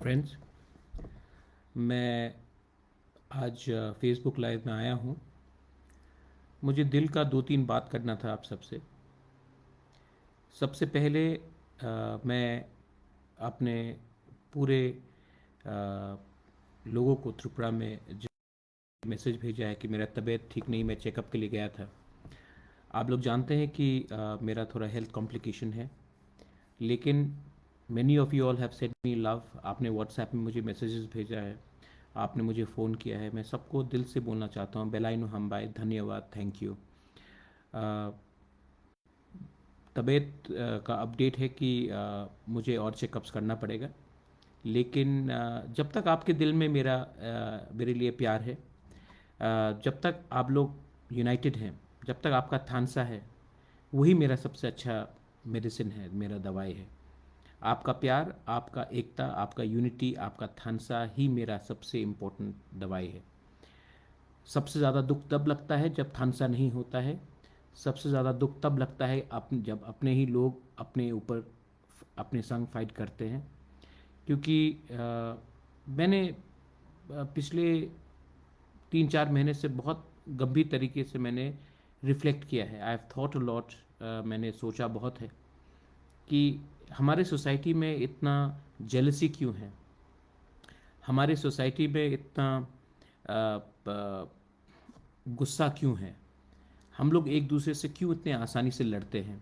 Friends, मैं आज Facebook live में आया हूँ। मुझे दिल का दो तीन बात करना था आप सबसे। सबसे पहले मैं अपने पूरे लोगों को त्रिपुरा में जो मैसेज भेजा है कि मेरा तबीयत ठीक नहीं, मैं चेकअप के लिए गया था। आप लोग जानते हैं कि मेरा थोड़ा हेल्थ कॉम्प्लिकेशन है, लेकिन many of you all have send me love. आपने व्हाट्सएप में मुझे मैसेजेस भेजा है, आपने मुझे फ़ोन किया है। मैं सबको दिल से बोलना चाहता हूँ, बेलाइनो हम्बाई, धन्यवाद, थैंक यू। तबीयत का अपडेट है कि मुझे और चेकअप्स करना पड़ेगा, लेकिन जब तक आपके दिल में मेरे लिए प्यार है, जब तक आप लोग यूनाइटेड हैं, जब तक आपका थानसा है, वही मेरा सबसे अच्छा मेडिसिन है, मेरा दवाई है। आपका प्यार, आपका एकता, आपका यूनिटी, आपका थानसा ही मेरा सबसे इम्पोर्टेंट दवाई है। सबसे ज़्यादा दुख तब लगता है जब थानसा नहीं होता है। सबसे ज़्यादा दुख तब लगता है जब अपने ही लोग अपने ऊपर अपने संग फाइट करते हैं। क्योंकि मैंने पिछले 3-4 महीने से बहुत गंभीर तरीके से मैंने रिफ्लेक्ट किया है। I have thought a lot. मैंने सोचा बहुत है कि हमारे सोसाइटी में इतना जेलसी क्यों है, हमारे सोसाइटी में इतना गुस्सा क्यों है, हम लोग एक दूसरे से क्यों इतने आसानी से लड़ते हैं,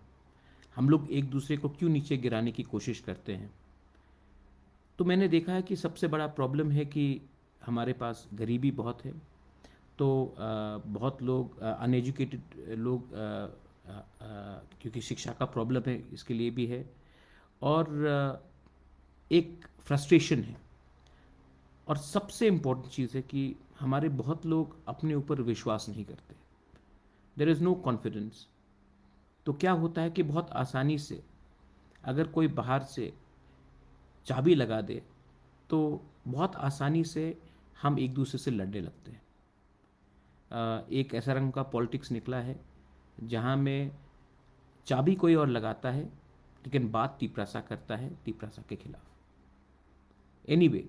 हम लोग एक दूसरे को क्यों नीचे गिराने की कोशिश करते हैं। तो मैंने देखा है कि सबसे बड़ा प्रॉब्लम है कि हमारे पास गरीबी बहुत है। तो बहुत लोग अनएजुकेटेड लोग, क्योंकि शिक्षा का प्रॉब्लम है, इसके लिए भी है। और एक फ्रस्ट्रेशन है। और सबसे इम्पोर्टेंट चीज़ है कि हमारे बहुत लोग अपने ऊपर विश्वास नहीं करते। There is no confidence. तो क्या होता है कि बहुत आसानी से अगर कोई बाहर से चाबी लगा दे, तो बहुत आसानी से हम एक दूसरे से लड़ने लगते हैं। एक ऐसा रंग का पॉलिटिक्स निकला है जहाँ में चाबी कोई और लगाता है, लेकिन बात तिपरासा करता है तिपरासा के खिलाफ। एनीवे,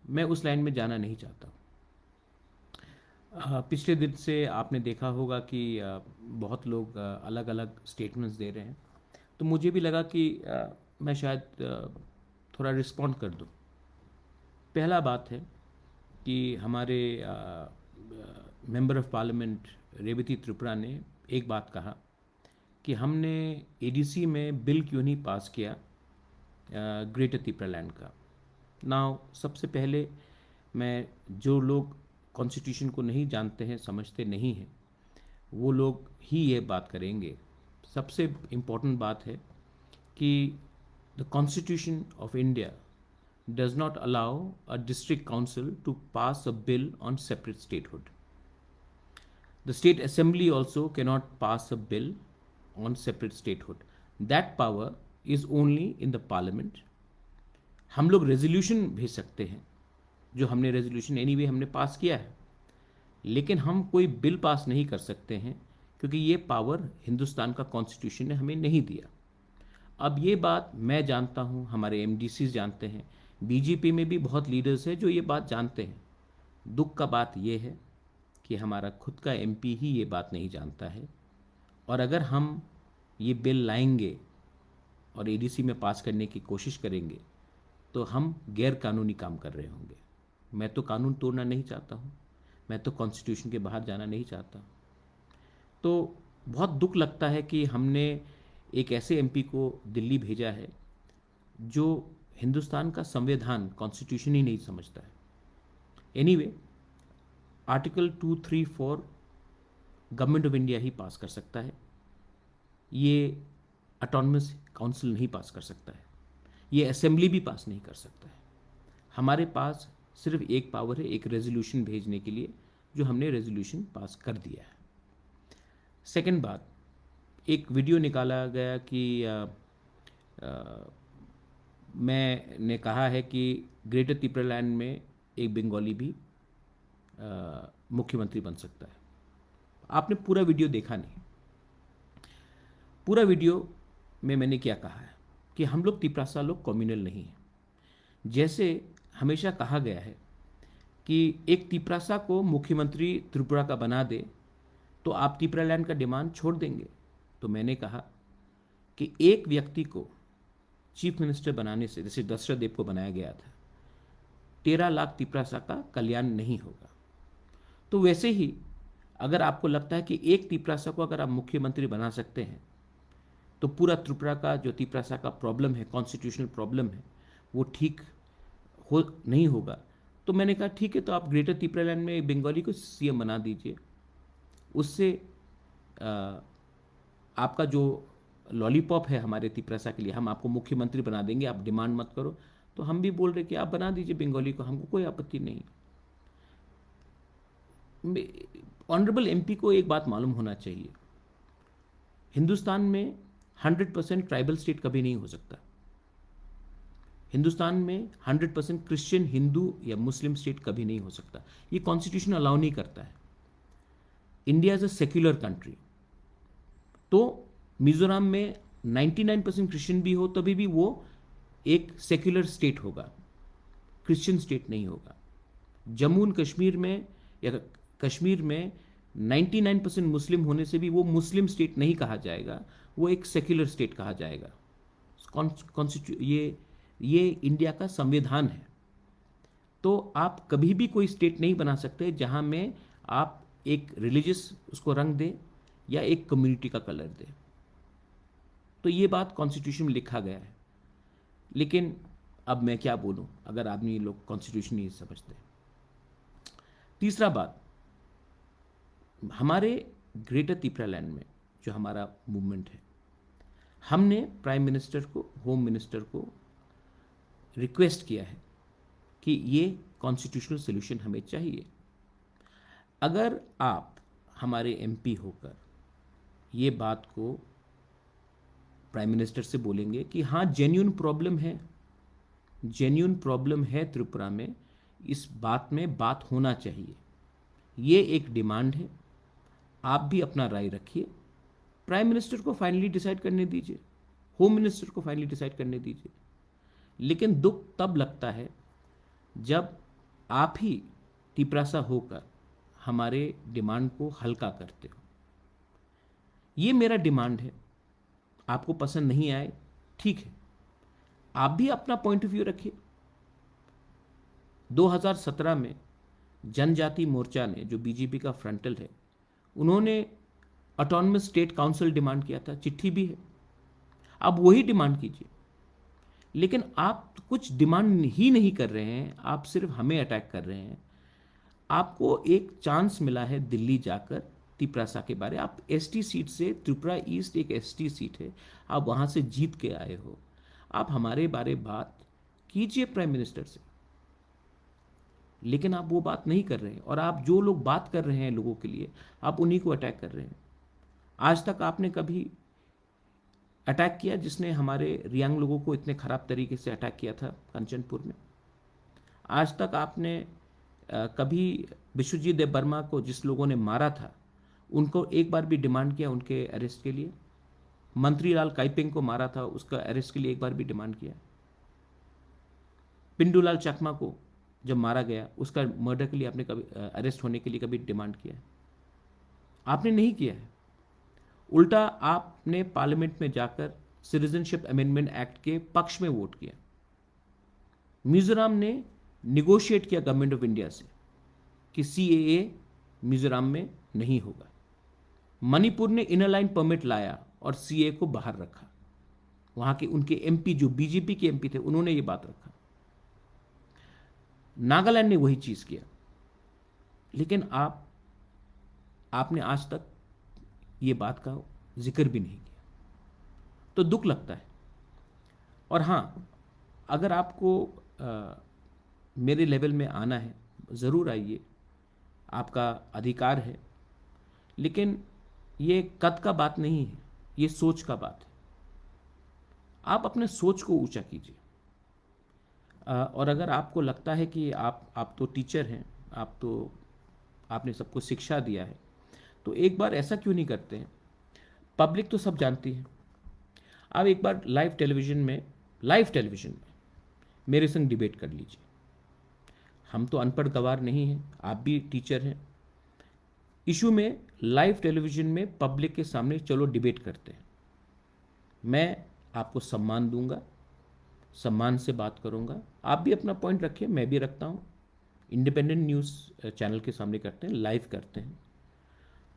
मैं उस लाइन में जाना नहीं चाहता हूँ। पिछले दिन से आपने देखा होगा कि बहुत लोग अलग अलग स्टेटमेंट्स दे रहे हैं, तो मुझे भी लगा कि मैं शायद थोड़ा रिस्पॉन्ड कर दूँ। पहला बात है कि हमारे member of parliament Revati Tripura ने एक बात कहा कि हमने एडीसी में बिल क्यों नहीं पास किया ग्रेटर त्रिपुरा लैंड का। नाउ सबसे पहले मैं, जो लोग कॉन्स्टिट्यूशन को नहीं जानते हैं, समझते नहीं हैं, वो लोग ही ये बात करेंगे। सबसे इम्पोर्टेंट बात है कि the constitution of India does not allow a district council to pass a bill on separate statehood. The state assembly also cannot pass a bill on separate statehood. That power is only in the parliament. हम लोग resolution भेज सकते हैं, जो हमने resolution anyway हमने पास किया है, लेकिन हम कोई बिल पास नहीं कर सकते हैं, क्योंकि ये पावर हिंदुस्तान का कॉन्स्टिट्यूशन ने हमें नहीं दिया। अब ये बात मैं जानता हूँ, हमारे एमडीसी जानते हैं, बीजेपी में भी बहुत लीडर्स हैं जो ये बात जानते हैं। दुख का बात ये है कि हमारा खुद का एमपी ही ये बात नहीं जानता है। और अगर हम ये बिल लाएंगे और एडीसी में पास करने की कोशिश करेंगे, तो हम गैर कानूनी काम कर रहे होंगे। मैं तो कानून तोड़ना नहीं चाहता हूँ, मैं तो कॉन्स्टिट्यूशन के बाहर जाना नहीं चाहता। तो बहुत दुख लगता है कि हमने एक ऐसे एमपी को दिल्ली भेजा है जो हिंदुस्तान का संविधान, कॉन्स्टिट्यूशन ही नहीं समझता है। Anyway, article 234 government of India ही पास कर सकता है, ये ऑटोनमस काउंसिल नहीं पास कर सकता है, ये असेंबली भी पास नहीं कर सकता है। हमारे पास सिर्फ एक पावर है, एक रेजोल्यूशन भेजने के लिए, जो हमने रेजोल्यूशन पास कर दिया है। सेकंड बात, एक वीडियो निकाला गया कि मैंने कहा है कि ग्रेटर त्रिपुरा लैंड में एक बंगाली भी मुख्यमंत्री बन सकता है। आपने पूरा वीडियो देखा नहीं। पूरा वीडियो में मैंने क्या कहा है कि हम लोग तिपरासा लोग कम्युनल नहीं हैं। जैसे हमेशा कहा गया है कि एक तिपरासा को मुख्यमंत्री त्रिपुरा का बना दे तो आप तिपरालैंड का डिमांड छोड़ देंगे। तो मैंने कहा कि एक व्यक्ति को चीफ मिनिस्टर बनाने से, जैसे दशरथ देव को बनाया गया था, 13 लाख तिपरासा का कल्याण नहीं होगा। तो वैसे ही अगर आपको लगता है कि एक तिपरासा को अगर आप मुख्यमंत्री बना सकते हैं तो पूरा त्रिपुरा का जो तिपरासा का प्रॉब्लम है, कॉन्स्टिट्यूशनल प्रॉब्लम है, वो ठीक हो नहीं होगा। तो मैंने कहा ठीक है, तो आप ग्रेटर तिपरालैंड में बंगाली को सीएम बना दीजिए, उससे आपका जो लॉलीपॉप है हमारे तिपरासा के लिए, हम आपको मुख्यमंत्री बना देंगे, आप डिमांड मत करो। तो हम भी बोल रहे कि आप बना दीजिए बंगाली को, हमको कोई आपत्ति नहीं। ऑनरेबल एमपी को एक बात मालूम होना चाहिए, हिंदुस्तान में 100% ट्राइबल स्टेट कभी नहीं हो सकता। हिंदुस्तान में 100% क्रिश्चियन, हिंदू या मुस्लिम स्टेट कभी नहीं हो सकता। ये कॉन्स्टिट्यूशन अलाउ नहीं करता है। India is a secular country. तो मिजोरम में 99% क्रिश्चियन भी हो तभी भी वो एक सेक्युलर स्टेट होगा, क्रिश्चियन स्टेट नहीं होगा। जम्मू एंड कश्मीर में या कश्मीर में 99% मुस्लिम होने से भी वो मुस्लिम स्टेट नहीं कहा जाएगा, वो एक सेक्युलर स्टेट कहा जाएगा। ये इंडिया का संविधान है। तो आप कभी भी कोई स्टेट नहीं बना सकते जहां में आप एक रिलीजियस उसको रंग दे या एक कम्युनिटी का कलर दे। तो ये बात कॉन्स्टिट्यूशन में लिखा गया है। लेकिन अब मैं क्या बोलूं अगर आदमी लोग कॉन्स्टिट्यूशन नहीं समझते। तीसरा बात, हमारे ग्रेटर तिपरालैंड में जो हमारा मूवमेंट है, हमने प्राइम मिनिस्टर को, होम मिनिस्टर को रिक्वेस्ट किया है कि ये कॉन्स्टिट्यूशनल सोल्यूशन हमें चाहिए। अगर आप हमारे एमपी होकर ये बात को प्राइम मिनिस्टर से बोलेंगे कि हाँ जेन्युइन प्रॉब्लम है त्रिपुरा में, इस बात में बात होना चाहिए, ये एक डिमांड है, आप भी अपना राय रखिए, प्राइम मिनिस्टर को फाइनली डिसाइड करने दीजिए, होम मिनिस्टर को फाइनली डिसाइड करने दीजिए। लेकिन दुख तब लगता है जब आप ही तिपरासा होकर हमारे डिमांड को हल्का करते हो। ये मेरा डिमांड है, आपको पसंद नहीं आए ठीक है, आप भी अपना पॉइंट ऑफ व्यू रखिए। 2017 में जनजाति मोर्चा ने, जो बीजेपी का फ्रंटल है, उन्होंने ऑटोनमस स्टेट काउंसिल डिमांड किया था, चिट्ठी भी है, आप वही डिमांड कीजिए। लेकिन आप कुछ डिमांड ही नहीं कर रहे हैं, आप सिर्फ हमें अटैक कर रहे हैं। आपको एक चांस मिला है दिल्ली जाकर तिपरासा के बारे, आप एसटी सीट से, त्रिपुरा ईस्ट एक एसटी सीट है, आप वहां से जीत के आए हो, आप हमारे बारे बात कीजिए प्राइम मिनिस्टर से। लेकिन आप वो बात नहीं कर रहे हैं, और आप जो लोग बात कर रहे हैं लोगों के लिए, आप उन्हीं को अटैक कर रहे हैं। आज तक आपने कभी अटैक किया जिसने हमारे रियांग लोगों को इतने खराब तरीके से अटैक किया था कंचनपुर में? आज तक आपने कभी विश्वजीत देव वर्मा को, जिस लोगों ने मारा था, उनको एक बार भी डिमांड किया उनके अरेस्ट के लिए? मंत्रीलाल काइपिंग को मारा था, उसका अरेस्ट के लिए एक बार भी डिमांड किया? पिंडूलाल चकमा को जब मारा गया, उसका मर्डर के लिए आपने कभी, अरेस्ट होने के लिए कभी डिमांड किया है? आपने नहीं किया है। उल्टा आपने पार्लियामेंट में जाकर सिटीजनशिप अमेंडमेंट एक्ट के पक्ष में वोट किया। मिजोरम ने निगोशिएट किया गवर्नमेंट ऑफ इंडिया से कि सीएए मिजोरम में नहीं होगा। मणिपुर ने इनर लाइन परमिट लाया और सीए को बाहर रखा। वहां के उनके एमपी, जो बीजेपी के एमपी थे, उन्होंने ये बात रखा। नागालैंड ने वही चीज किया। लेकिन आपने आज तक ये बात का जिक्र भी नहीं किया, तो दुख लगता है। और हां, अगर आपको मेरे लेवल में आना है, ज़रूर आइए, आपका अधिकार है। लेकिन ये कद का बात नहीं है, ये सोच का बात है। आप अपने सोच को ऊंचा कीजिए। और अगर आपको लगता है कि आप तो टीचर हैं, आपने सबको शिक्षा दिया है, तो एक बार ऐसा क्यों नहीं करते हैं? पब्लिक तो सब जानती है। आप एक बार लाइव टेलीविजन में मेरे संग डिबेट कर लीजिए। हम तो अनपढ़ गवार नहीं हैं, आप भी टीचर हैं। इशू में लाइव टेलीविजन में पब्लिक के सामने चलो डिबेट करते हैं। मैं आपको सम्मान दूंगा, सम्मान से बात करूंगा, आप भी अपना पॉइंट रखिए, मैं भी रखता हूं। इंडिपेंडेंट न्यूज़ चैनल के सामने करते हैं, लाइव करते हैं,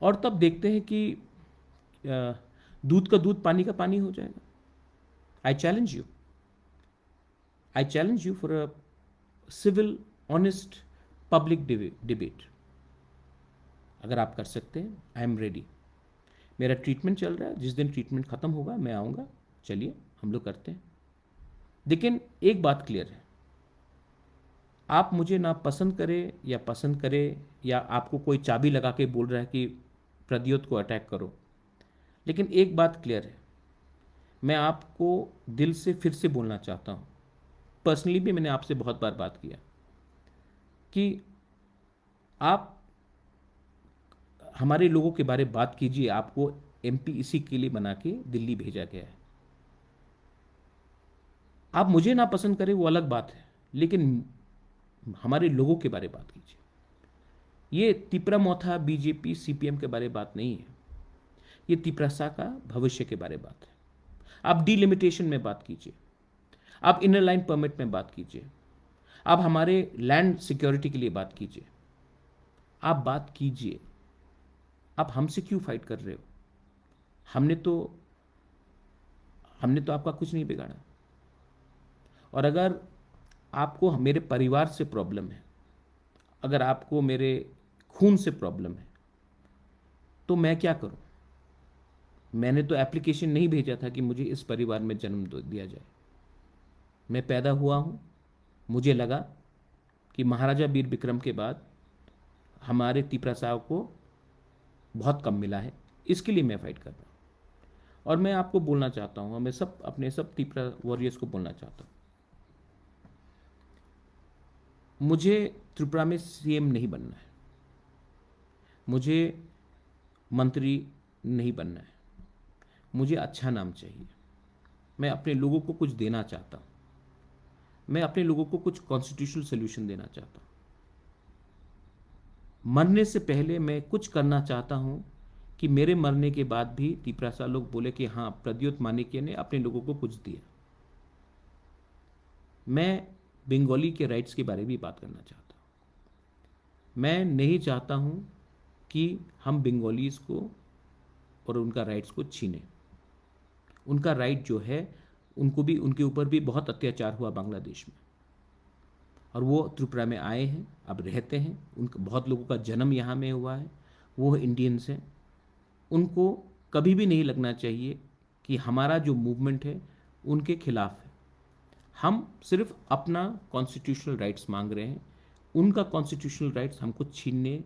और तब देखते हैं कि दूध का दूध पानी का पानी हो जाएगा। I challenge you, I challenge you for a civil honest public debate. अगर आप कर सकते हैं, आई एम रेडी। मेरा ट्रीटमेंट चल रहा है, जिस दिन ट्रीटमेंट ख़त्म होगा मैं आऊँगा, चलिए हम लोग करते हैं। लेकिन एक बात क्लियर है, आप मुझे ना पसंद करें या पसंद करें, या आपको कोई चाबी लगा के बोल रहा है कि प्रद्योत को अटैक करो, लेकिन एक बात क्लियर है, मैं आपको दिल से फिर से बोलना चाहता हूँ। पर्सनली भी मैंने आपसे बहुत बार बात किया कि आप हमारे लोगों के बारे में बात कीजिए। आपको एमपी इसी के लिए बना के दिल्ली भेजा गया है। आप मुझे ना पसंद करें वो अलग बात है, लेकिन हमारे लोगों के बारे में बात कीजिए। ये तिपरा मोथा बीजेपी सीपीएम के बारे में बात नहीं है, ये तिपरासा का भविष्य के बारे में बात है। आप डिलिमिटेशन में बात कीजिए, आप इनर लाइन परमिट में बात कीजिए, आप हमारे लैंड सिक्योरिटी के लिए बात कीजिए, आप बात कीजिए। आप हमसे क्यों फाइट कर रहे हो? हमने तो आपका कुछ नहीं बिगाड़ा। और अगर आपको मेरे परिवार से प्रॉब्लम है, अगर आपको मेरे खून से प्रॉब्लम है, तो मैं क्या करूं? मैंने तो एप्लीकेशन नहीं भेजा था कि मुझे इस परिवार में जन्म दिया जाए। मैं पैदा हुआ हूं, मुझे लगा कि महाराजा वीर विक्रम के बाद हमारे तिपरा साहब को बहुत कम मिला है, इसके लिए मैं फाइट कर रहा हूँ। और मैं आपको बोलना चाहता हूँ, मैं सब अपने सब तिपरा वॉरियर्स को बोलना चाहता हूँ, मुझे त्रिपुरा में सीएम नहीं बनना है, मुझे मंत्री नहीं बनना है, मुझे अच्छा नाम चाहिए। मैं अपने लोगों को कुछ देना चाहता हूँ, मैं अपने लोगों को कुछ कॉन्स्टिट्यूशनल सोल्यूशन देना चाहता हूँ। मरने से पहले मैं कुछ करना चाहता हूँ कि मेरे मरने के बाद भी तिपरासा लोग बोले कि हाँ, प्रद्योत माणिक्य ने अपने लोगों को कुछ दिया। मैं बंगाली के राइट्स के बारे में भी बात करना चाहता हूँ। मैं नहीं चाहता हूँ कि हम बंगालीज को और उनका राइट्स को छीने। उनका राइट जो है, उनको भी, उनके ऊपर भी बहुत अत्याचार हुआ बांग्लादेश में, और वो त्रिपुरा में आए हैं, अब रहते हैं। उनका बहुत लोगों का जन्म यहाँ में हुआ है, वो इंडियंस हैं। उनको कभी भी नहीं लगना चाहिए कि हमारा जो मूवमेंट है उनके खिलाफ है। हम सिर्फ अपना कॉन्स्टिट्यूशनल राइट्स मांग रहे हैं, उनका कॉन्स्टिट्यूशनल राइट्स हमको छीनना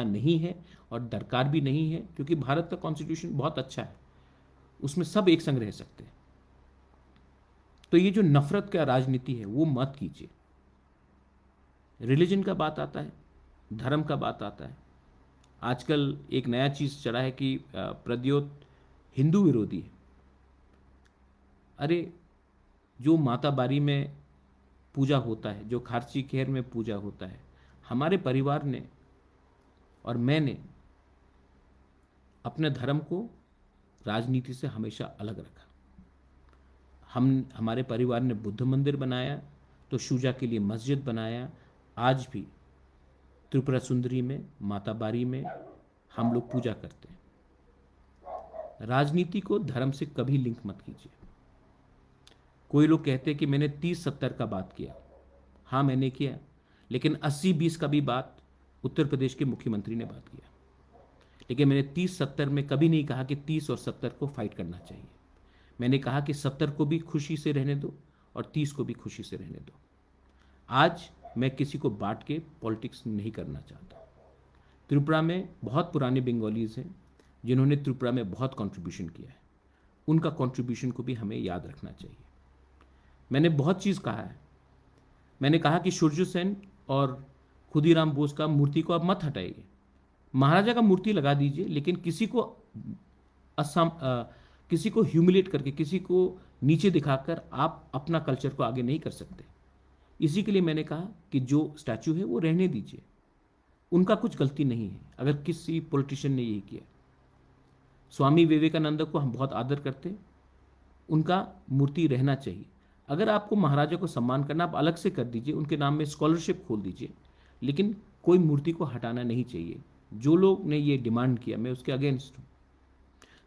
नहीं है और दरकार भी नहीं है, क्योंकि भारत का कॉन्स्टिट्यूशन बहुत अच्छा है, उसमें सब एक संग रह सकते हैं। तो ये जो नफरत का राजनीति है वो मत कीजिए। रिलीजन का बात आता है, धर्म का बात आता है। आजकल एक नया चीज़ चला है कि प्रद्योत हिंदू विरोधी है। अरे, जो माता बारी में पूजा होता है, जो खारची खेर में पूजा होता है, हमारे परिवार ने और मैंने अपने धर्म को राजनीति से हमेशा अलग रखा। हमारे परिवार ने बुद्ध मंदिर बनाया, तो शुजा के लिए मस्जिद बनाया। आज भी त्रिपुरा सुंदरी में, माता बारी में हम लोग पूजा करते हैं। राजनीति को धर्म से कभी लिंक मत कीजिए। कोई लोग कहते हैं कि मैंने 30-70 का बात किया। हाँ, मैंने किया, लेकिन 80-20 का भी बात उत्तर प्रदेश के मुख्यमंत्री ने बात किया। लेकिन मैंने 30-70 में कभी नहीं कहा कि 30 और 70 को फाइट करना चाहिए। मैंने कहा कि 70 को भी खुशी से रहने दो और 30 को भी खुशी से रहने दो। आज मैं किसी को बांट के पॉलिटिक्स नहीं करना चाहता। त्रिपुरा में बहुत पुराने बंगालीज हैं जिन्होंने त्रिपुरा में बहुत कंट्रीब्यूशन किया है, उनका कंट्रीब्यूशन को भी हमें याद रखना चाहिए। मैंने बहुत चीज़ कहा है। मैंने कहा कि सूर्य सेन और खुदीराम बोस का मूर्ति को आप मत हटाइए, महाराजा का मूर्ति लगा दीजिए, लेकिन किसी को ह्यूमिलेट करके, किसी को नीचे दिखाकर आप अपना कल्चर को आगे नहीं कर सकते। इसी के लिए मैंने कहा कि जो स्टैचू है वो रहने दीजिए, उनका कुछ गलती नहीं है अगर किसी पॉलिटिशियन ने यही किया। स्वामी विवेकानंद को हम बहुत आदर करते हैं, उनका मूर्ति रहना चाहिए। अगर आपको महाराजा को सम्मान करना, आप अलग से कर दीजिए, उनके नाम में स्कॉलरशिप खोल दीजिए, लेकिन कोई मूर्ति को हटाना नहीं चाहिए। जो लोग ने ये डिमांड किया, मैं उसके अगेंस्ट हूँ।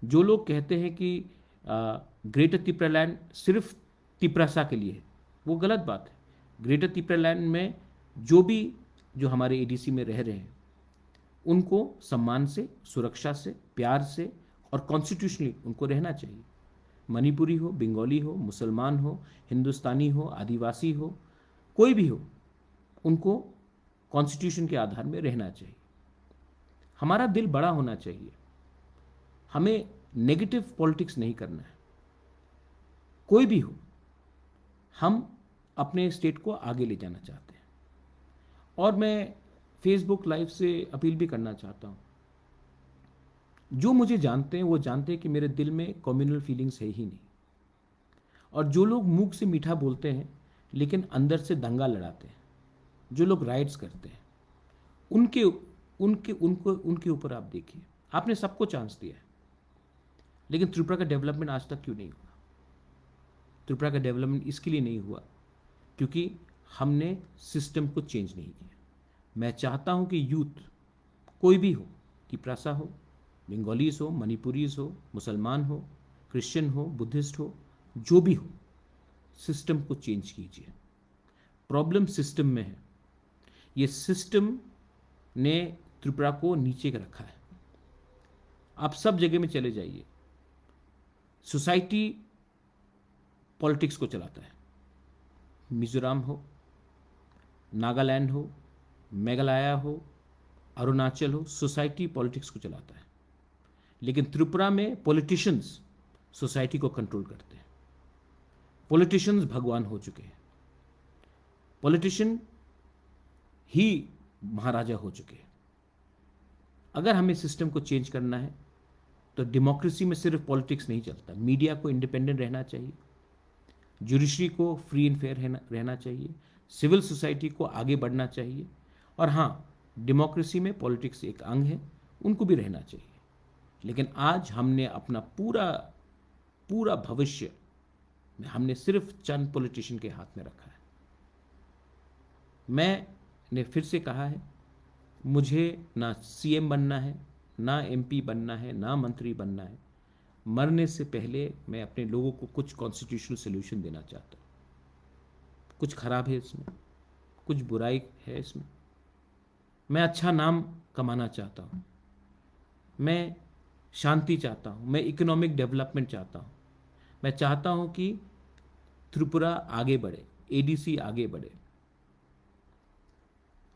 जो लोग कहते हैं कि ग्रेटर तिपरालैंड सिर्फ तिपरासा के लिए है, वो गलत बात है। ग्रेटर तिपरालैंड में जो हमारे एडीसी में रह रहे हैं, उनको सम्मान से, सुरक्षा से, प्यार से और कॉन्स्टिट्यूशनली उनको रहना चाहिए। मणिपुरी हो, बंगाली हो, मुसलमान हो, हिंदुस्तानी हो, आदिवासी हो, कोई भी हो, उनको कॉन्स्टिट्यूशन के आधार में रहना चाहिए। हमारा दिल बड़ा होना चाहिए, हमें नेगेटिव पॉलिटिक्स नहीं करना है। कोई भी हो, हम अपने स्टेट को आगे ले जाना चाहते हैं। और मैं फेसबुक लाइव से अपील भी करना चाहता हूँ, जो मुझे जानते हैं वो जानते हैं कि मेरे दिल में कम्युनल फीलिंग्स है ही नहीं। और जो लोग मुंह से मीठा बोलते हैं लेकिन अंदर से दंगा लड़ाते हैं, जो लोग राइट्स करते हैं, उनके ऊपर आप देखिए। आपने सबको चांस दिया है, लेकिन त्रिपुरा का डेवलपमेंट आज तक क्यों नहीं हुआ? त्रिपुरा का डेवलपमेंट इसके लिए नहीं हुआ क्योंकि हमने सिस्टम को चेंज नहीं किया। मैं चाहता हूं कि यूथ, कोई भी हो, तिपरासा हो, बंगालीज हो, मणिपुरीज हो, मुसलमान हो, क्रिश्चियन हो, बुद्धिस्ट हो, जो भी हो, सिस्टम को चेंज कीजिए। प्रॉब्लम सिस्टम में है। ये सिस्टम ने त्रिपुरा को नीचे रखा है। आप सब जगह में चले जाइए, सोसाइटी पॉलिटिक्स को चलाता है। मिजोरम हो, नागालैंड हो, मेघालय हो, अरुणाचल हो, सोसाइटी पॉलिटिक्स को चलाता है। लेकिन त्रिपुरा में पॉलिटिशियंस सोसाइटी को कंट्रोल करते हैं। पॉलिटिशियंस भगवान हो चुके हैं, पॉलिटिशियन ही महाराजा हो चुके हैं। अगर हमें सिस्टम को चेंज करना है तो डेमोक्रेसी में सिर्फ पॉलिटिक्स नहीं चलता। मीडिया को इंडिपेंडेंट रहना चाहिए, जुडिशरी को फ्री एंड फेयर रहना चाहिए, सिविल सोसाइटी को आगे बढ़ना चाहिए, और हाँ, डेमोक्रेसी में पॉलिटिक्स एक अंग है, उनको भी रहना चाहिए। लेकिन आज हमने अपना पूरा भविष्य हमने सिर्फ चंद पॉलिटिशियन के हाथ में रखा है। मैंने फिर से कहा है, मुझे ना सीएम बनना है, ना एमपी बनना है, ना मंत्री बनना है। मरने से पहले मैं अपने लोगों को कुछ कॉन्स्टिट्यूशनल सोल्यूशन देना चाहता हूँ। कुछ खराब है इसमें, कुछ बुराई है इसमें। मैं अच्छा नाम कमाना चाहता हूँ, मैं शांति चाहता हूँ, मैं इकोनॉमिक डेवलपमेंट चाहता हूँ। मैं चाहता हूँ कि त्रिपुरा आगे बढ़े, एडीसी आगे बढ़े।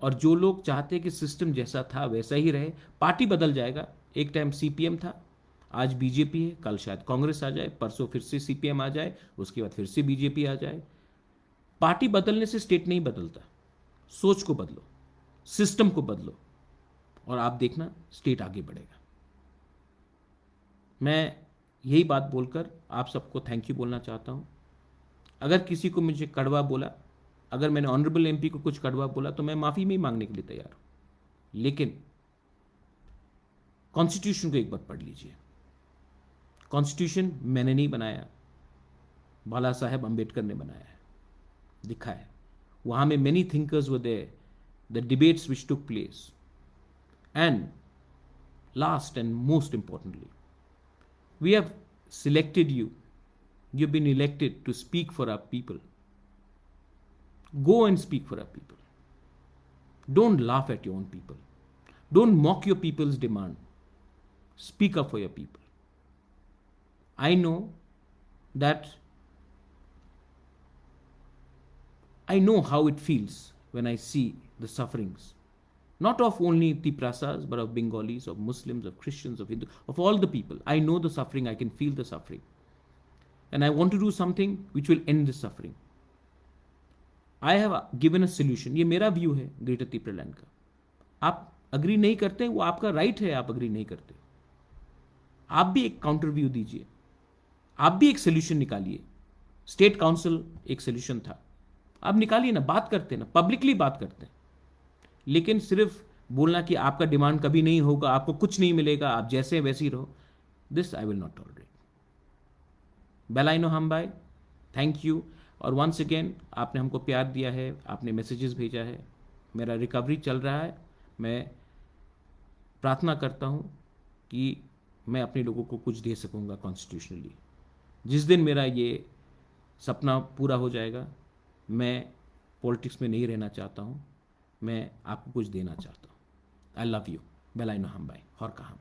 और जो लोग चाहते कि सिस्टम जैसा था वैसा ही रहे, पार्टी बदल जाएगा। एक टाइम सीपीएम था, आज बीजेपी है, कल शायद कांग्रेस आ जाए, परसों फिर से सीपीएम आ जाए, उसके बाद फिर से बीजेपी आ जाए। पार्टी बदलने से स्टेट नहीं बदलता। सोच को बदलो, सिस्टम को बदलो, और आप देखना स्टेट आगे बढ़ेगा। मैं यही बात बोलकर आप सबको थैंक यू बोलना चाहता हूं। अगर किसी को मुझे कड़वा बोला, अगर मैंने ऑनरेबल एमपी को कुछ कड़वा बोला, तो मैं माफी में ही मांगने के लिए तैयार हूं। लेकिन कॉन्स्टिट्यूशन को एक बार पढ़ लीजिए। कॉन्स्टिट्यूशन मैंने नहीं बनाया, बाला साहेब अंबेडकर ने बनाया है, लिखा है। वहां में many thinkers were there, the debates which took place, and last and most importantly, we have selected you. You've been elected to speak for our people. Go and speak for our people. Don't laugh at your own people. Don't mock your people's demand. Speak up for your people. I know that I know how it feels when I see the sufferings, not of only Tiprasas, but of Bengalis, of Muslims, of Christians, of Hindus, of all the people. I know the suffering, I can feel the suffering. And I want to do something which will end this suffering. I have given a solution. ये मेरा view है greater तिपरालैंड का। आप agree नहीं करते, वो आपका right है, आप अग्री नहीं करते। आप भी एक काउंटर व्यू दीजिए, आप भी एक सोल्यूशन निकालिए। स्टेट काउंसिल एक सोल्यूशन था, आप निकालिए ना, बात करते हैं ना, पब्लिकली बात करते हैं। लेकिन सिर्फ बोलना कि आपका डिमांड कभी नहीं होगा, आपको कुछ नहीं मिलेगा, आप जैसे हैं वैसे ही रहो, this I will not tolerate. बेलाइनो हम भाई, थैंक यू। और वंस अगेन आपने हमको प्यार दिया है, आपने मैसेजेस भेजा है, मेरा रिकवरी चल रहा है। मैं प्रार्थना करता हूँ कि मैं अपने लोगों को कुछ दे सकूँगा कॉन्स्टिट्यूशनली। जिस दिन मेरा ये सपना पूरा हो जाएगा, मैं पॉलिटिक्स में नहीं रहना चाहता हूँ, मैं आपको कुछ देना चाहता हूँ। I love you. बेलाइनो हम भाई, और कहा।